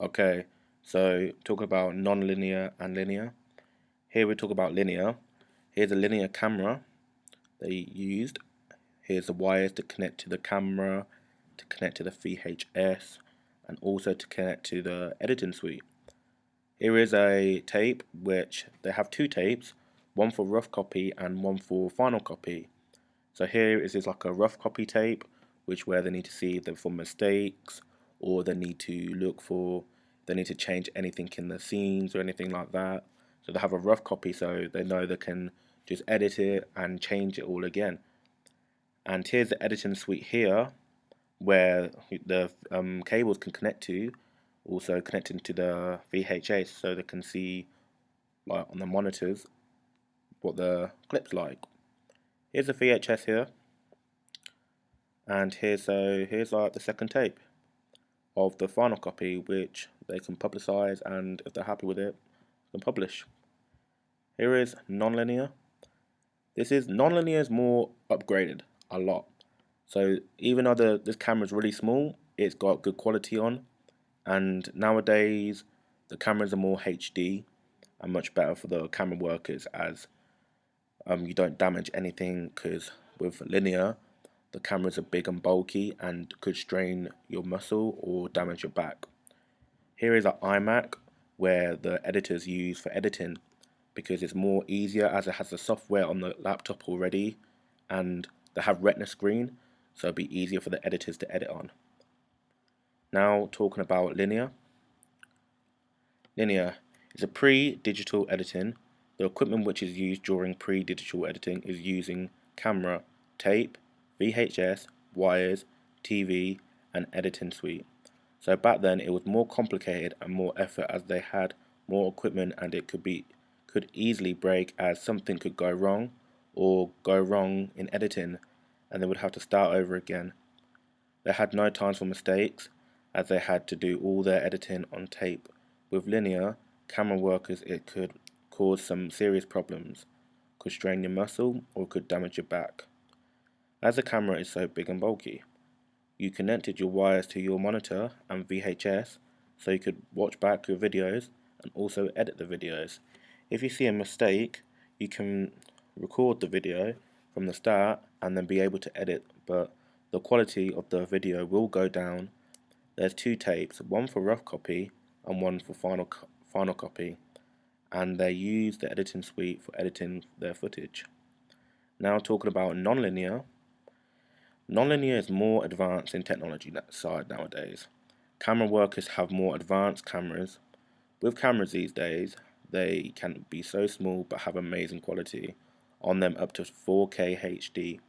Okay, so talk about non-linear and linear. Here we talk about linear. Here's a linear camera they used. Here's the wires to connect to the camera, to connect to the VHS, and also to connect to the editing suite. Here is a tape which they have two tapes, one for rough copy and one for final copy. So here is like a rough copy tape, which where they need to see them for mistakes, or they need to look for, they need to change anything in the scenes or anything like that. So they have a rough copy so they know they can just edit it and change it all again. And here's the editing suite here, where the cables can connect to, also connecting to the VHS so they can see like on the monitors what the clip's like. Here's the VHS here, and here's like the second tape of the final copy, which they can publicize, and if they're happy with it, they can publish. Here is non-linear. Non-linear is more upgraded a lot. So even though this camera is really small, it's got good quality on, and nowadays the cameras are more HD and much better for the camera workers, as you don't damage anything, because with linear the cameras are big and bulky and could strain your muscle or damage your back. Here is an iMac where the editors use for editing, because it's more easier as it has the software on the laptop already, and they have retina screen, so it'll be easier for the editors to edit on. Now talking about linear. Linear is a pre-digital editing. The equipment which is used during pre-digital editing is using camera, tape, VHS, wires, TV, and editing suite. So back then it was more complicated and more effort, as they had more equipment and it could easily break, as something could go wrong or go wrong in editing and they would have to start over again. They had no time for mistakes, as they had to do all their editing on tape. With linear camera workers, it could cause some serious problems, could strain your muscle or could damage your back. As the camera is so big and bulky, you connected your wires to your monitor and VHS so you could watch back your videos and also edit the videos. If you see a mistake, you can record the video from the start and then be able to edit, but the quality of the video will go down. There's two tapes, one for rough copy and one for final copy, and they use the editing suite for editing their footage. Now talking about non-linear. Non-linear is more advanced in technology side nowadays. Camera workers have more advanced cameras. With cameras these days, they can be so small but have amazing quality on them, up to 4K HD.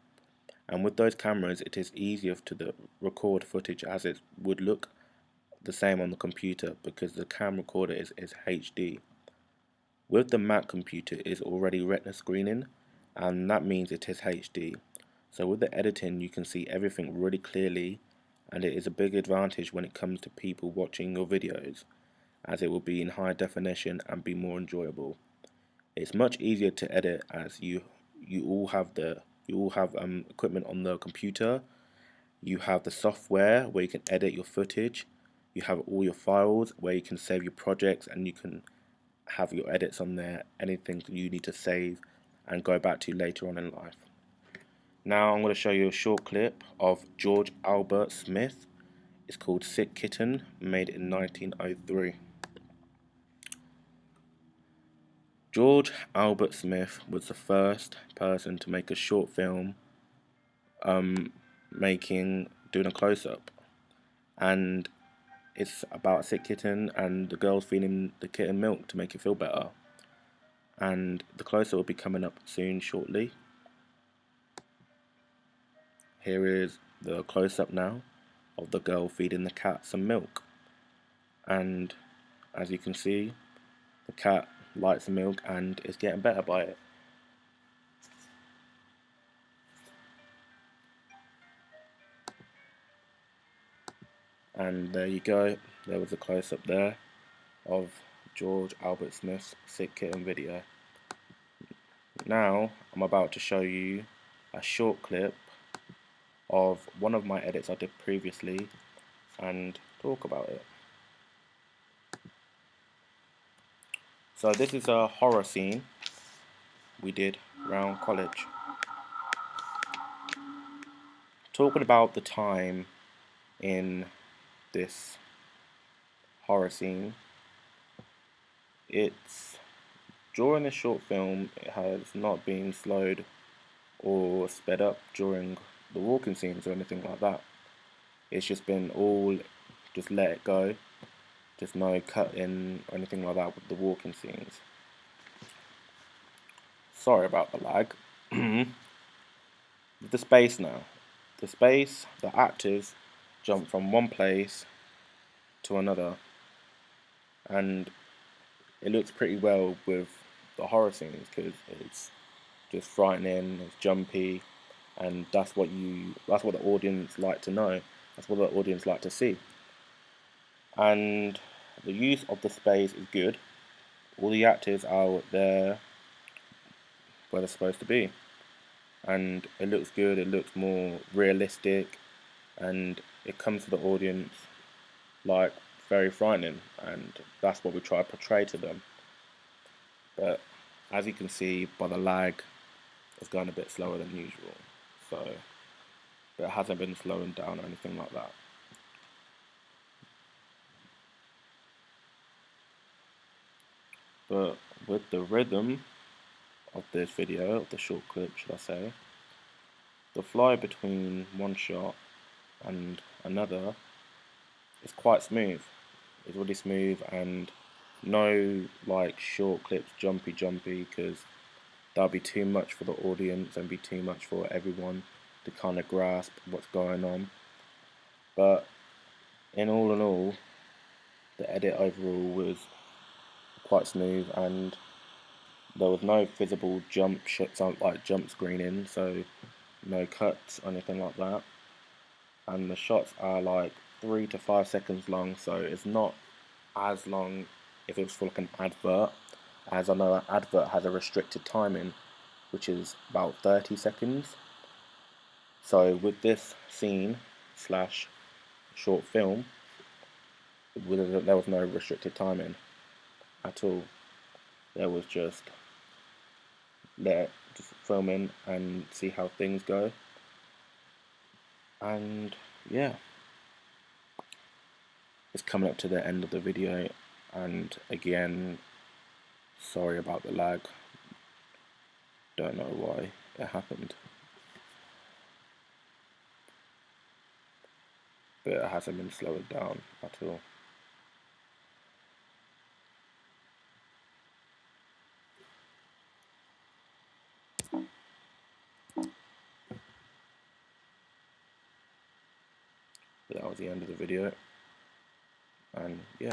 And with those cameras, it is easier to record footage, as it would look the same on the computer because the camera recorder is HD. With the Mac computer, it is already retina screening, and that means it is HD. So with the editing, you can see everything really clearly, and it is a big advantage when it comes to people watching your videos, as it will be in high definition and be more enjoyable. It's much easier to edit, as you all have equipment on the computer. You have the software where you can edit your footage. You have all your files where you can save your projects, and you can have your edits on there, anything you need to save and go back to later on in life. Now I'm going to show you a short clip of George Albert Smith. It's called Sick Kitten, made in 1903. George Albert Smith was the first person to make a short film doing a close-up, and it's about a sick kitten and the girl's feeding the kitten milk to make it feel better. And the close-up will be coming up soon shortly. Here is the close-up now of the girl feeding the cat some milk, and as you can see, the cat likes the milk and is getting better by it. And there you go, there was a close-up there of George Albert Smith's Sick Kitten video. Now I'm about to show you a short clip of one of my edits I did previously and talk about it. So this is a horror scene we did around college. Talking about the time in this horror scene, it's during the short film it has not been slowed or sped up during the walking scenes or anything like that. It's just been all just let it go, just no cutting or anything like that with the walking scenes. Sorry about the lag. With the space now. The actors jump from one place to another, and it looks pretty well with the horror scenes because it's just frightening, it's jumpy, and that's what the audience like to know. That's what the audience like to see. And the use of the space is good. All the actors are there where they're supposed to be, and it looks good. It looks more realistic, and it comes to the audience like very frightening, and that's what we try to portray to them. But as you can see by the lag, it's going a bit slower than usual, so it hasn't been slowing down or anything like that. But with the rhythm of this video, of the short clip should I say, the fly between one shot and another is quite smooth. It's really smooth, and no like short clips jumpy because that'll be too much for the audience and be too much for everyone to kind of grasp what's going on. But in all, the edit overall was quite smooth, and there was no visible jump shots like jump screening, so no cuts or anything like that. And the shots are like 3 to 5 seconds long, so it's not as long if it was for like an advert, as I know an advert has a restricted timing which is about 30 seconds. So with this scene slash short film, there was no restricted timing at all. There was just filming and see how things go. And yeah, it's coming up to the end of the video, and again, sorry about the lag. Don't know why it happened, but it hasn't been slowed down at all. But that was the end of the video, and yeah.